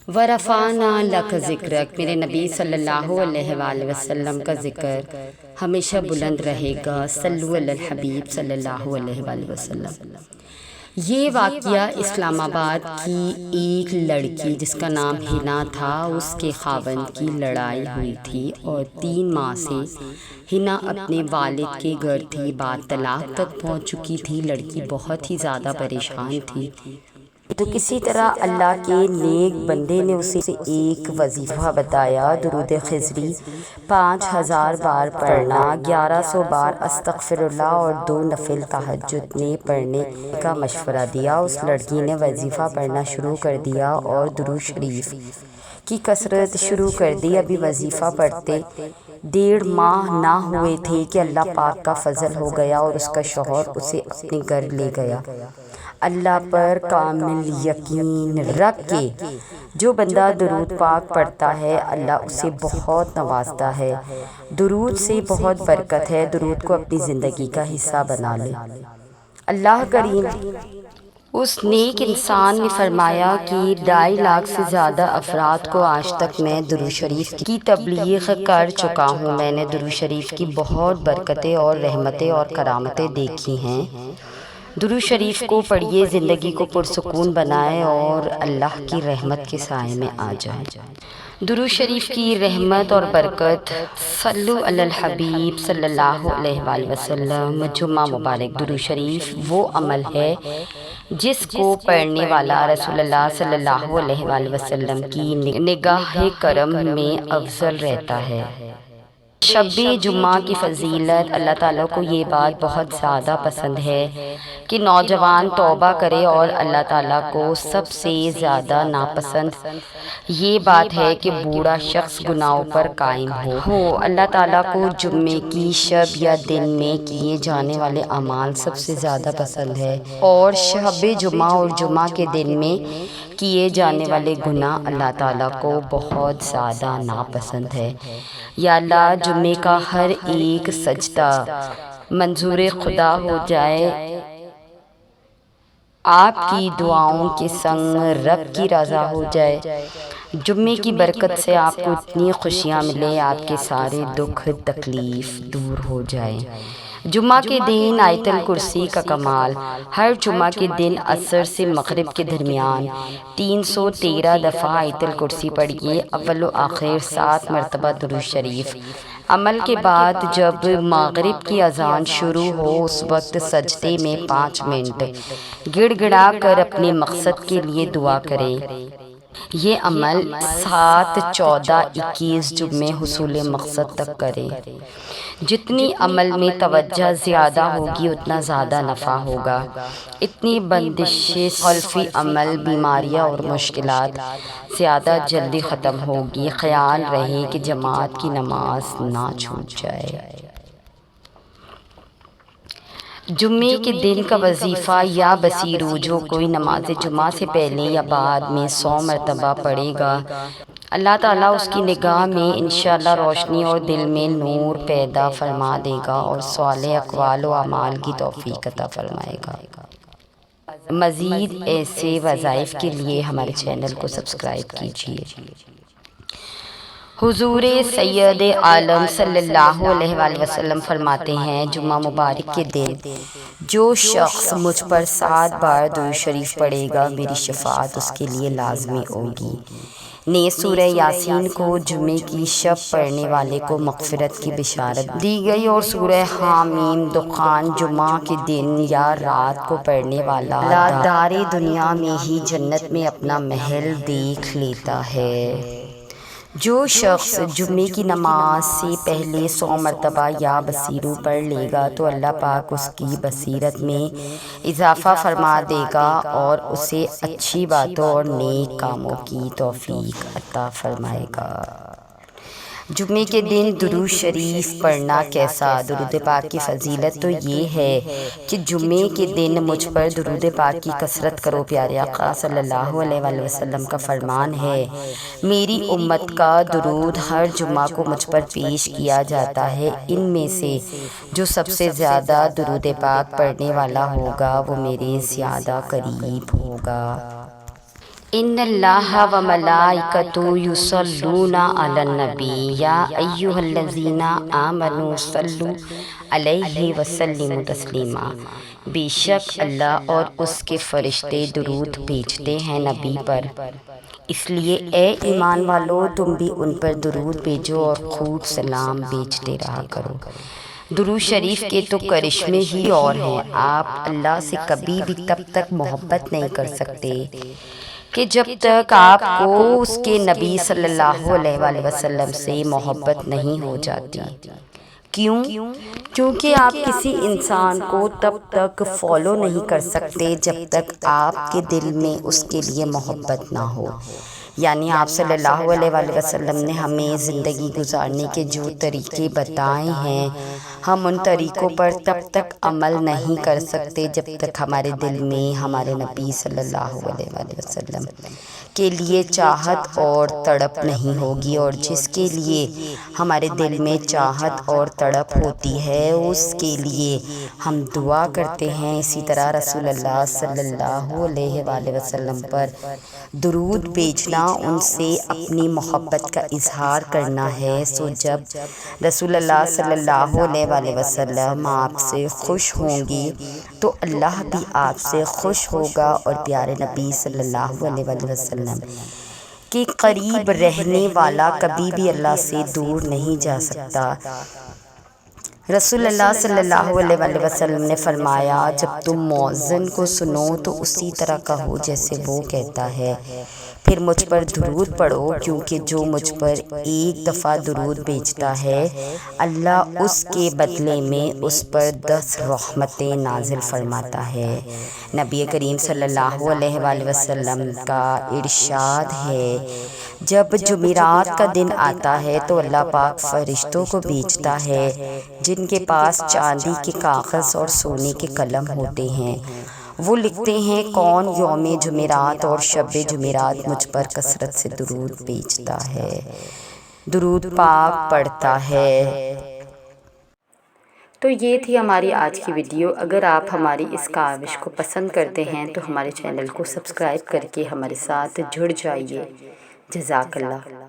ورفعنا لک ذکرک، میرے نبی صلی اللہ علیہ وآلہ وسلم کا ذکر ہمیشہ بلند رہے گا۔ صلو علی الحبیب صلی اللہ علیہ وآلہ وسلم۔ یہ واقعہ اسلام آباد کی ایک لڑکی جس کا نام ہنا تھا، اس کے خاوند کی لڑائی ہوئی تھی اور 3 ماہ سے ہنا اپنے والد کے گھر تھی، بات طلاق تک پہنچ چکی تھی، لڑکی بہت ہی زیادہ پریشان تھی۔ تو کسی طرح اللہ کے نیک بندے نے اسے ایک وظیفہ بتایا، درود خضری 5000 بار پڑھنا، 1100 بار استغفر اللہ اور 2 نفل تہجد میں پڑھنے کا مشورہ دیا۔ اس لڑکی نے وظیفہ پڑھنا شروع کر دیا اور درود شریف کی کثرت شروع کر دی۔ ابھی وظیفہ پڑھتے 1.5 ماہ نہ ہوئے تھے کہ اللہ پاک کا فضل ہو گیا اور اس کا شوہر اسے اپنے گھر لے گیا۔ اللہ پر کامل یقین رکھ کے جو بندہ درود پاک پڑھتا ہے، اللہ اسے بہت نوازتا ہے۔ درود سے بہت برکت ہے، درود کو اپنی زندگی کا حصہ بنا لے۔ اللہ کریم اس نیک انسان نے فرمایا کہ 2.5 لاکھ سے زیادہ افراد کو آج تک میں درود شریف کی تبلیغ کر چکا ہوں۔ میں نے درود شریف کی بہت برکتیں اور رحمتیں اور کرامتیں دیکھی ہیں۔ درود شریف کو پڑھیے، زندگی کو پرسکون بنائے اور اللہ کی رحمت کے سائے میں آ جائے۔ درود شریف کی رحمت اور برکت، صلو علی الحبیب صلی اللہ علیہ وآلہ وسلم۔ جمعہ مبارک۔ درود شریف وہ عمل ہے جس کو پڑھنے والا رسول اللہ صلی اللہ علیہ وآلہ وسلم کی نگاہ کرم میں افضل رہتا ہے۔ شب جمعہ کی فضیلت، اللہ تعالیٰ کو یہ بات بہت زیادہ پسند ہے کہ نوجوان توبہ کرے، اور اللہ تعالیٰ کو سب سے زیادہ ناپسند یہ بات ہے کہ بوڑھا شخص گناہوں پر قائم ہو۔ اللہ تعالیٰ کو جمعے کی شب یا دن میں کیے جانے والے اعمال سب سے زیادہ پسند ہے، اور شب جمعہ اور جمعہ کے دن میں کیے جانے والے گناہ اللہ تعالیٰ کو بہت زیادہ ناپسند ہے۔ یا اللہ جمعے کا ہر ایک سجدہ منظور خدا ہو جائے، آپ کی دعاؤں کے سنگ رب کی رضا ہو جائے۔ جمعے کی برکت سے آپ کو اتنی خوشیاں ملے، آپ کے سارے دکھ تکلیف دور ہو جائے۔ جمعہ کے دن آیت الکرسی کا کمال، ہر جمعہ کے دن عصر سے مغرب کے درمیان 313 دفعہ آیت الکرسی پڑھیے، اول و آخر 7 مرتبہ درود شریف۔ عمل کے بعد جب مغرب کی اذان شروع ہو، اس وقت سجدے میں 5 منٹ گڑ گڑا کر اپنے مقصد کے لیے دعا کریں۔ یہ عمل 7، 14، 21 جمعے حصول مقصد تک کریں۔ جتنی عمل میں توجہ زیادہ ہوگی اتنا زیادہ نفع ہوگا، اتنی بندشیں، خلفی عمل، بیماریاں اور مشکلات زیادہ جلدی ختم ہوگی۔ خیال رہے کہ جماعت کی نماز نہ چھوٹ جائے۔ جمعے کے دن کا وظیفہ یا بصیرو، جو کوئی نماز جمعہ سے پہلے یا بعد میں 100 مرتبہ پڑھے گا، اللہ تعالیٰ اس کی نگاہ میں انشاءاللہ روشنی اور دل میں نور پیدا فرما دے گا اور صالح اقوال و اعمال کی توفیق عطا فرمائے گا۔ مزید ایسے وظائف کے لیے ہمارے چینل کو سبسکرائب کیجیے۔ حضور سید عالم صلی اللہ علیہ وآلہ وسلم فرماتے ہیں، جمعہ مبارک کے دن جو شخص مجھ پر 7 بار درود شریف پڑھے گا، میری شفاعت اس کے لیے لازمی ہوگی۔ نے سورہ یاسین کو جمعے کی شب پڑھنے والے کو مغفرت کی بشارت دی گئی، اور سورہ حامیم دخان جمعہ کے دن یا رات کو پڑھنے والا دار دنیا میں ہی جنت میں اپنا محل دیکھ لیتا ہے۔ جو شخص جمعے کی نماز سے پہلے 100 مرتبہ یا بصیرو پڑھ لے گا تو اللہ پاک اس کی بصیرت میں اضافہ فرما دے گا اور اسے اچھی باتوں اور نیک کاموں کی توفیق عطا فرمائے گا۔ جمعے کے دن درود شریف پڑھنا کیسا؟ درود پاک کی فضیلت تو یہ ہے کہ جمعے کے دن مجھ پر درود پاک کی کثرت کرو۔ پیارے آقا صلی اللہ علیہ وآلہ وسلم کا فرمان ہے، میری امت کا درود ہر جمعہ کو مجھ پر پیش کیا جاتا ہے، ان میں سے جو سب سے زیادہ درود پاک پڑھنے والا ہوگا وہ میرے زیادہ قریب ہوگا۔ ان اللہ و ملائکتہ یصلون علی النبی یا ایھا الذین آمنوا صلوا علیہ وسلموا تسلیما۔ بے شک اللہ اور اس کے فرشتے درود بھیجتے ہیں نبی پر، اس لیے اے ایمان والو تم بھی ان پر درود بھیجو اور خوب سلام بھیجتے رہا کرو۔ درود شریف کے تو کرشمے ہی اور ہیں۔ آپ اللہ سے کبھی بھی تب تک محبت نہیں کر سکتے کہ جب تک آپ کو اس کے نبی صلی اللہ علیہ وآلہ وسلم سے محبت نہیں ہو جاتی۔ کیوں؟ کیونکہ آپ کسی انسان کو تب تک فالو نہیں کر سکتے جب تک آپ کے دل میں اس کے لیے محبت نہ ہو۔ یعنی آپ صلی اللہ علیہ وآلہ وسلم نے ہمیں زندگی گزارنے کے جو طریقے بتائے ہیں، ہم ان طریقوں پر تب تک عمل نہیں کر سکتے جب تک ہمارے دل میں ہمارے نبی صلی اللہ علیہ وآلہ وسلم کے لیے چاہت اور تڑپ نہیں ہوگی، اور جس کے لیے ہمارے دل میں چاہت اور تڑپ ہوتی ہے اس کے لیے ہم دعا کرتے ہیں۔ اسی طرح رسول اللہ صلی اللہ علیہ وآلہ وسلم پر درود بھیجنا ان سے اپنی محبت کا اظہار کرنا ہے۔ سو جب رسول اللہ صلی اللہ علیہ وآلہ وسلم آپ سے خوش ہوں گی تو اللہ بھی آپ سے خوش ہوگا، اور پیارے نبی صلی اللہ علیہ وآلہ وسلم کے قریب رہنے والا کبھی بھی اللہ سے دور نہیں جا سکتا۔ رسول اللہ صلی اللہ علیہ وآلہ وسلم نے فرمایا، جب تم مؤذن کو سنو تو اسی طرح کہو جیسے وہ کہتا ہے، پھر مجھ پر درود پڑھو، کیونکہ جو مجھ پر ایک دفعہ درود بھیجتا ہے اللہ اس کے بدلے میں اس پر 10 رحمتیں نازل فرماتا ہے۔ نبی کریم صلی اللہ علیہ وآلہ وسلم کا ارشاد ہے، جب جمعرات کا دن آتا ہے تو اللہ پاک فرشتوں کو بھیجتا ہے جن کے پاس چاندی کے کاغذ اور سونے کے قلم ہوتے ہیں۔ وہ لکھتے ہیں کون یوم جمعرات اور شب جمعرات مجھ پر کثرت سے درود بھیجتا ہے، درود پاک پڑھتا ہے۔ تو یہ تھی ہماری آج کی ویڈیو۔ اگر آپ ہماری اس کاوش کو پسند کرتے ہیں تو ہمارے چینل کو سبسکرائب کر کے ہمارے ساتھ جڑ جائیے۔ جزاک اللہ۔